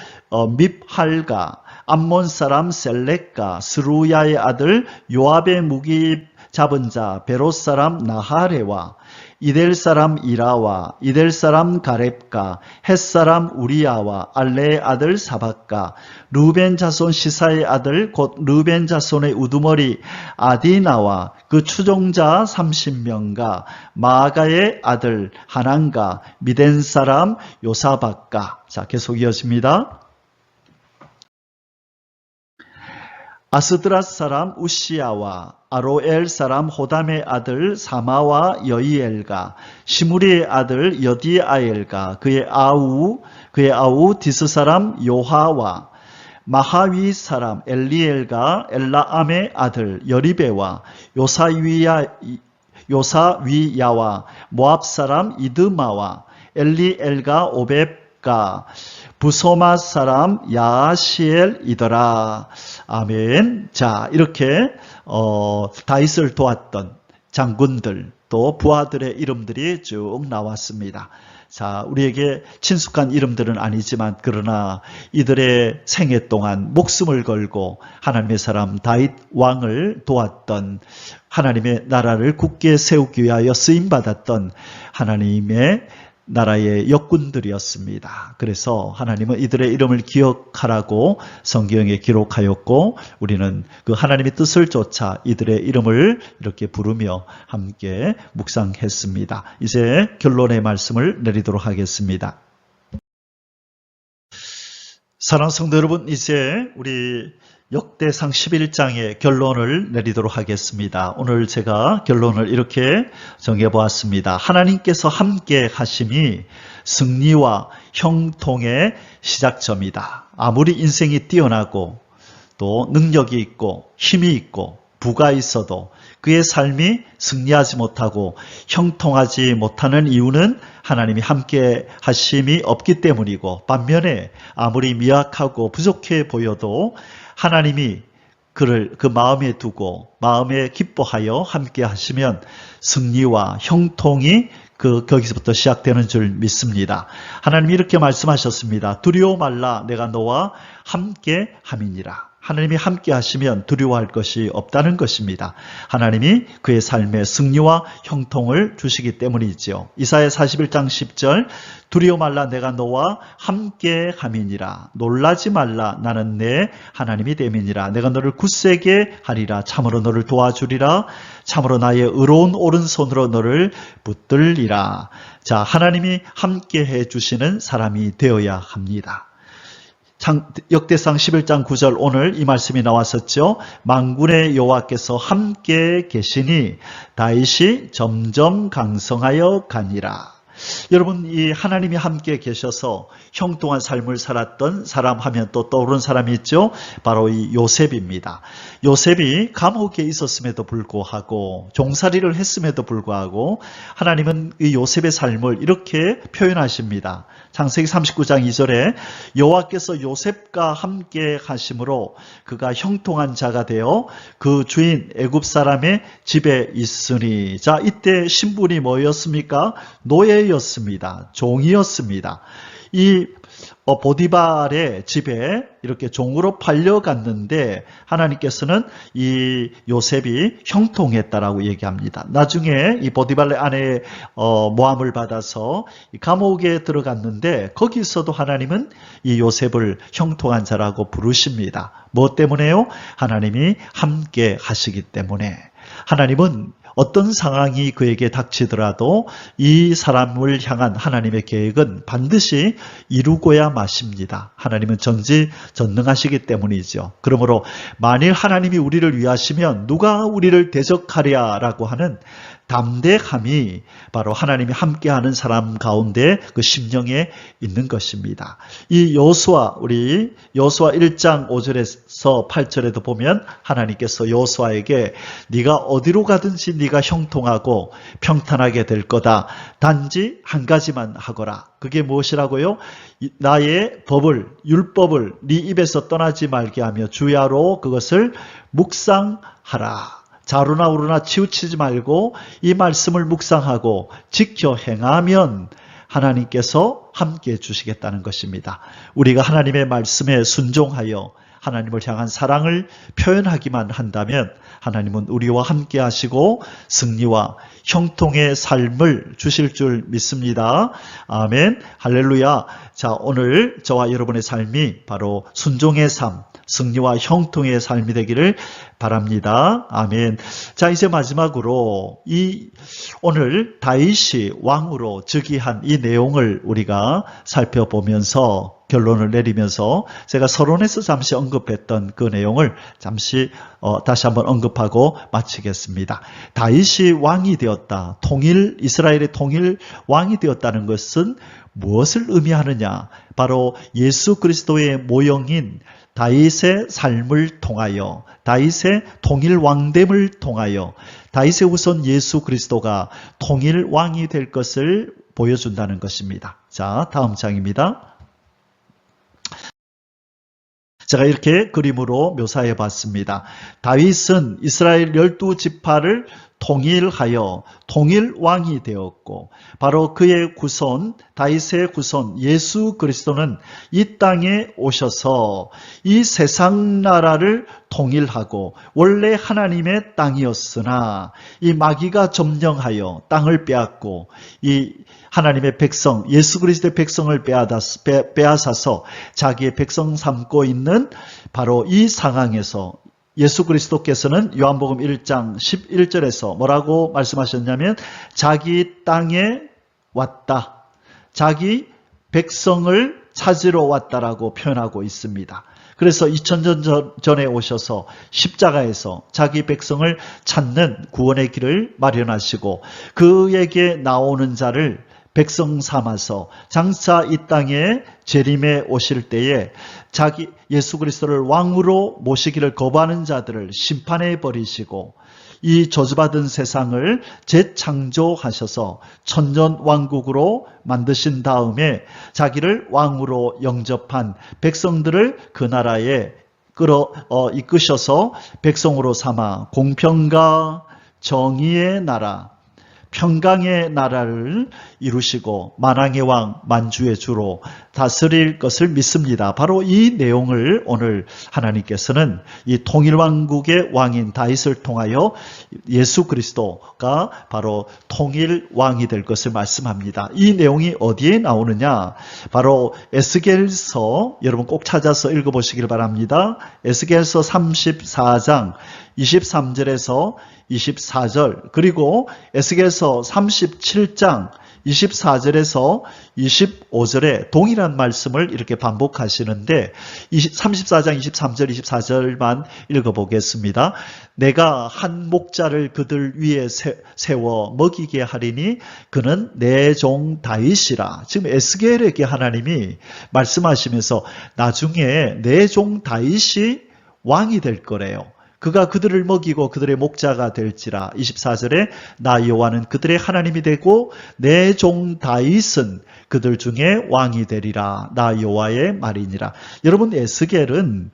밉할과 암몬 사람 셀렉과 스루야의 아들 요압의 무기 잡은 자 베롯 사람 나하레와 이델 사람 이라와 이델 사람 가렙과 헷 사람 우리야와 알레의 아들 사박과 루벤 자손 시사의 아들 곧 루벤 자손의 우두머리 아디나와 그 추종자 30명과 마가의 아들 하난과 미덴 사람 요사박과. 자, 계속 이어집니다. 아스드랏 사람 우시야와 아로엘 사람 호담의 아들 사마와 여이엘과 시무리의 아들 여디아엘과 그의 아우 디스 사람 요하와 마하위 사람 엘리엘과 엘라암의 아들 여리베와 요사위야와 모압 사람 이드마와 엘리엘과 오벳과 부소마 사람 야시엘이더라. 아멘. 자, 이렇게 다윗을 도왔던 장군들 또 부하들의 이름들이 쭉 나왔습니다. 자, 우리에게 친숙한 이름들은 아니지만 그러나 이들의 생애 동안 목숨을 걸고 하나님의 사람 다윗 왕을 도왔던, 하나님의 나라를 굳게 세우기 위하여 쓰임받았던 하나님의 나라의 역군들이었습니다. 그래서 하나님은 이들의 이름을 기억하라고 성경에 기록하였고, 우리는 그 하나님의 뜻을 쫓아 이들의 이름을 이렇게 부르며 함께 묵상했습니다. 이제 결론의 말씀을 내리도록 하겠습니다. 사랑하는 성도 여러분, 이제 우리 역대상 11장의 결론을 내리도록 하겠습니다. 오늘 제가 결론을 이렇게 정해보았습니다. 하나님께서 함께 하심이 승리와 형통의 시작점이다. 아무리 인생이 뛰어나고 또 능력이 있고 힘이 있고 부가 있어도 그의 삶이 승리하지 못하고 형통하지 못하는 이유는 하나님이 함께 하심이 없기 때문이고, 반면에 아무리 미약하고 부족해 보여도 하나님이 그를 그 마음에 두고 마음에 기뻐하여 함께 하시면 승리와 형통이 거기서부터 시작되는 줄 믿습니다. 하나님이 이렇게 말씀하셨습니다. 두려워 말라, 내가 너와 함께 함이니라. 하나님이 함께 하시면 두려워할 것이 없다는 것입니다. 하나님이 그의 삶에 승리와 형통을 주시기 때문이지요. 이사야 41장 10절, 두려워 말라, 내가 너와 함께 함이니라. 놀라지 말라, 나는 내 하나님이 됨이니라. 내가 너를 굳세게 하리라. 참으로 너를 도와주리라. 참으로 나의 의로운 오른손으로 너를 붙들리라. 자, 하나님이 함께 해주시는 사람이 되어야 합니다. 역대상 11장 9절, 오늘 이 말씀이 나왔었죠. 만군의 여호와께서 함께 계시니 다윗이 점점 강성하여 가니라. 여러분, 이 하나님이 함께 계셔서 형통한 삶을 살았던 사람 하면 또 떠오르는 사람이 있죠. 바로 이 요셉입니다. 요셉이 감옥에 있었음에도 불구하고, 종살이를 했음에도 불구하고 하나님은 이 요셉의 삶을 이렇게 표현하십니다. 창세기 39장 2절에 여호와께서 요셉과 함께 하심으로 그가 형통한 자가 되어 그 주인 애굽 사람의 집에 있으니. 자, 이때 신분이 뭐였습니까? 노예였습니다. 종이었습니다. 이 보디발의 집에 이렇게 종으로 팔려갔는데 하나님께서는 이 요셉이 형통했다라고 얘기합니다. 나중에 이 보디발의 아내의 모함을 받아서 감옥에 들어갔는데 거기서도 하나님은 이 요셉을 형통한 자라고 부르십니다. 뭐 때문에요? 하나님이 함께 하시기 때문에. 하나님은 어떤 상황이 그에게 닥치더라도 이 사람을 향한 하나님의 계획은 반드시 이루고야 마십니다. 하나님은 전지전능하시기 때문이죠. 그러므로 만일 하나님이 우리를 위하시면 누가 우리를 대적하랴라고 하는 담대함이 바로 하나님이 함께하는 사람 가운데 그 심령에 있는 것입니다. 이 우리 여호수아 1장 5절에서 8절에도 보면 하나님께서 여호수아에게 네가 어디로 가든지 네가 형통하고 평탄하게 될 거다. 단지 한 가지만 하거라. 그게 무엇이라고요? 나의 율법을 네 입에서 떠나지 말게 하며 주야로 그것을 묵상하라. 자루나 우루나 치우치지 말고 이 말씀을 묵상하고 지켜 행하면 하나님께서 함께 해주시겠다는 것입니다. 우리가 하나님의 말씀에 순종하여 하나님을 향한 사랑을 표현하기만 한다면 하나님은 우리와 함께 하시고 승리와 형통의 삶을 주실 줄 믿습니다. 아멘. 할렐루야. 자, 오늘 저와 여러분의 삶이 바로 순종의 삶, 승리와 형통의 삶이 되기를 바랍니다. 아멘. 자, 이제 마지막으로 오늘 다윗이 왕으로 즉위한 이 내용을 우리가 살펴보면서 결론을 내리면서 제가 서론에서 잠시 언급했던 그 내용을 잠시 다시 한번 언급하고 마치겠습니다. 다윗이 왕이 되었다. 이스라엘의 통일 왕이 되었다는 것은 무엇을 의미하느냐? 바로 예수 그리스도의 모형인 다윗의 삶을 통하여, 다윗의 통일 왕됨을 통하여 다윗의 후손 예수 그리스도가 통일 왕이 될 것을 보여준다는 것입니다. 자, 다음 장입니다. 제가 이렇게 그림으로 묘사해 봤습니다. 다윗은 이스라엘 12지파를 통일하여 통일왕이 되었고, 바로 그의 후손, 다윗의 후손 예수 그리스도는 이 땅에 오셔서 이 세상 나라를 통일하고, 원래 하나님의 땅이었으나 이 마귀가 점령하여 땅을 빼앗고 이 하나님의 백성, 예수 그리스도의 백성을 빼앗아서 자기의 백성 삼고 있는 바로 이 상황에서 예수 그리스도께서는 요한복음 1장 11절에서 뭐라고 말씀하셨냐면 자기 땅에 왔다. 자기 백성을 찾으러 왔다라고 표현하고 있습니다. 그래서 2000년 전에 오셔서 십자가에서 자기 백성을 찾는 구원의 길을 마련하시고 그에게 나오는 자를 백성 삼아서 장차 이 땅에 재림에 오실 때에 자기 예수 그리스도를 왕으로 모시기를 거부하는 자들을 심판해 버리시고 이 저주받은 세상을 재창조하셔서 천년왕국으로 만드신 다음에 자기를 왕으로 영접한 백성들을 그 나라에 이끄셔서 백성으로 삼아 공평과 정의의 나라, 평강의 나라를 이루시고 만왕의 왕 만주의 주로 다스릴 것을 믿습니다. 바로 이 내용을 오늘 하나님께서는 이 통일왕국의 왕인 다윗을 통하여 예수 그리스도가 바로 통일왕이 될 것을 말씀합니다. 이 내용이 어디에 나오느냐? 바로 에스겔서, 여러분 꼭 찾아서 읽어보시길 바랍니다. 에스겔서 34장 23절에서 24절, 그리고 에스겔서 37장 24절에서 25절에 동일한 말씀을 이렇게 반복하시는데 34장 23절 24절만 읽어보겠습니다. 내가 한 목자를 그들 위에 세워 먹이게 하리니 그는 내 종 다윗이라. 지금 에스겔에게 하나님이 말씀하시면서 나중에 내 종 다윗이 왕이 될 거래요. 그가 그들을 먹이고 그들의 목자가 될지라. 24절에 나 여호와는 그들의 하나님이 되고 내 종 다윗은 그들 중에 왕이 되리라. 나 여호와의 말이니라. 여러분 에스겔은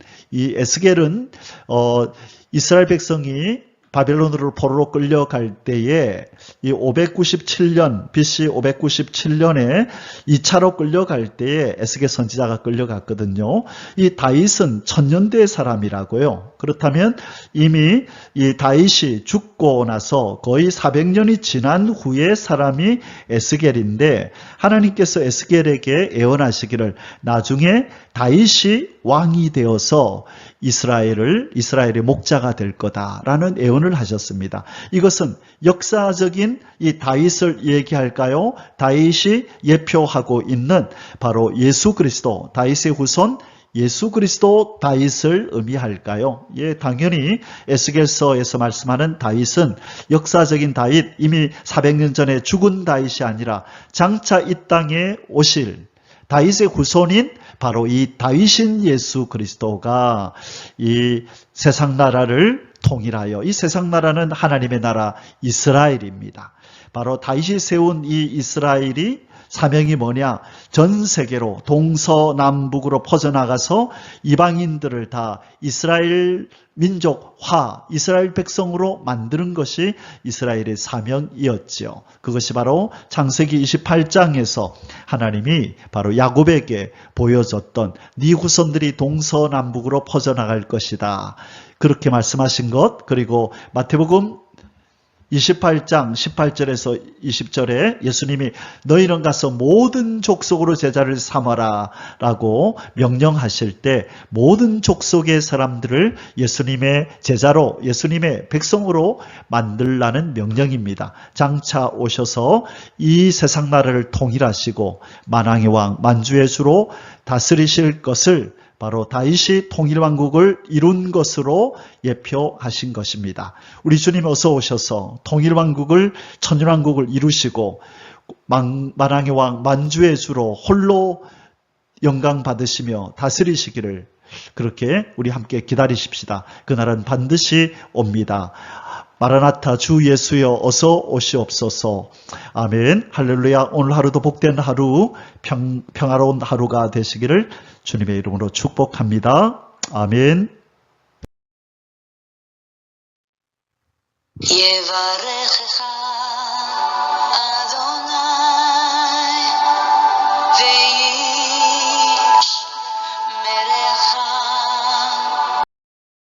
이스라엘 백성이 바벨론으로 포로로 끌려갈 때에 이 597년 BC 597년에 2차로 끌려갈 때에 에스겔 선지자가 끌려갔거든요. 이 다윗은 천년대 사람이라고요. 그렇다면 이미 이 다윗이 죽고 나서 거의 400년이 지난 후의 사람이 에스겔인데 하나님께서 에스겔에게 예언하시기를 나중에 다윗이 왕이 되어서 이스라엘의 목자가 될 거다라는 예언을 하셨습니다. 이것은 역사적인 이 다윗을 얘기할까요? 다윗이 예표하고 있는 바로 예수 그리스도, 다윗의 후손 예수 그리스도 다윗을 의미할까요? 예, 당연히 에스겔서에서 말씀하는 다윗은 역사적인 다윗, 이미 400년 전에 죽은 다윗이 아니라 장차 이 땅에 오실 다윗의 후손인 바로 이 다윗인 예수 그리스도가 이 세상 나라를 통일하여, 이 세상 나라는 하나님의 나라 이스라엘입니다. 바로 다윗이 세운 이 이스라엘이 사명이 뭐냐? 전 세계로 동서남북으로 퍼져나가서 이방인들을 다 이스라엘 민족화, 이스라엘 백성으로 만드는 것이 이스라엘의 사명이었지요. 그것이 바로 창세기 28장에서 하나님이 바로 야곱에게 보여줬던 네 후손들이 동서남북으로 퍼져나갈 것이다. 그렇게 말씀하신 것, 그리고 마태복음 28장 18절에서 20절에 예수님이 너희는 가서 모든 족속으로 제자를 삼아라 라고 명령하실 때 모든 족속의 사람들을 예수님의 제자로, 예수님의 백성으로 만들라는 명령입니다. 장차 오셔서 이 세상 나라를 통일하시고 만왕의 왕, 만주의 주로 다스리실 것을 바로 다윗이 통일왕국을 이룬 것으로 예표하신 것입니다. 우리 주님 어서 오셔서 통일왕국을, 천일왕국을 이루시고 만왕의 왕, 만주의 주로 홀로 영광 받으시며 다스리시기를 그렇게 우리 함께 기다리십시다. 그날은 반드시 옵니다. 마라나타 주 예수여 어서 오시옵소서. 아멘. 할렐루야. 오늘 하루도 복된 하루, 평화로운 하루가 되시기를 주님의 이름으로 축복합니다. 아멘. יברכך